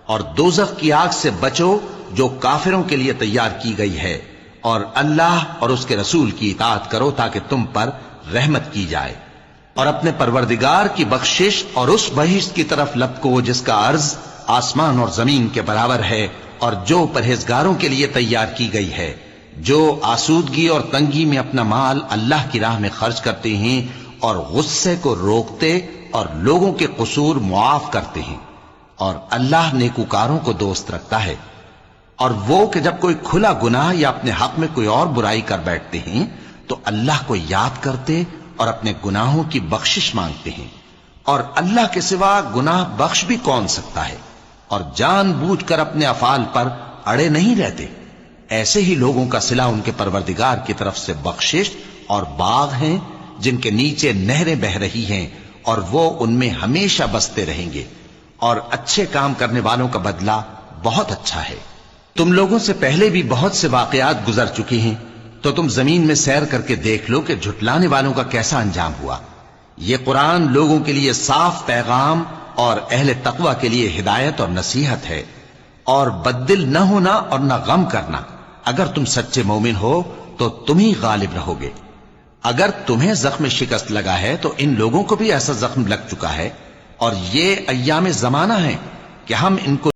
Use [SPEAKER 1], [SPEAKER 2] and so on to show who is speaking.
[SPEAKER 1] اور دوزخ کی آگ سے بچو جو کافروں کے لیے تیار کی گئی ہے، اور اللہ اور اس کے رسول کی اطاعت کرو تاکہ تم پر رحمت کی جائے، اور اپنے پروردگار کی بخشش اور اس بہشت کی طرف لپکو جس کا عرض آسمان اور زمین کے برابر ہے، اور جو پرہیزگاروں کے لیے تیار کی گئی ہے، جو آسودگی اور تنگی میں اپنا مال اللہ کی راہ میں خرچ کرتے ہیں اور غصے کو روکتے اور لوگوں کے قصور معاف کرتے ہیں، اور اللہ نیکوکاروں کو دوست رکھتا ہے۔ اور وہ کہ جب کوئی کھلا گناہ یا اپنے حق میں کوئی اور برائی کر بیٹھتے ہیں تو اللہ کو یاد کرتے اور اپنے گناہوں کی بخشش مانگتے ہیں، اور اللہ کے سوا گناہ بخش بھی کون سکتا ہے، اور جان بوجھ کر اپنے افعال پر اڑے نہیں رہتے۔ ایسے ہی لوگوں کا صلہ ان کے پروردگار کی طرف سے بخشش اور باغ ہیں جن کے نیچے نہریں بہ رہی ہیں، اور وہ ان میں ہمیشہ بستے رہیں گے، اور اچھے کام کرنے والوں کا بدلہ بہت اچھا ہے۔ تم لوگوں سے پہلے بھی بہت سے واقعات گزر چکے ہیں، تو تم زمین میں سیر کر کے دیکھ لو کہ جھٹلانے والوں کا کیسا انجام ہوا۔ یہ قرآن لوگوں کے لیے صاف پیغام اور اہل تقوی کے لیے ہدایت اور نصیحت ہے، اور بددل نہ ہونا اور نہ غم کرنا۔ اگر تم سچے مومن ہو تو تم ہی غالب رہو گے۔ اگر تمہیں زخم شکست لگا ہے تو ان لوگوں کو بھی ایسا زخم لگ چکا ہے، اور یہ ایام زمانہ ہے کہ ہم ان کو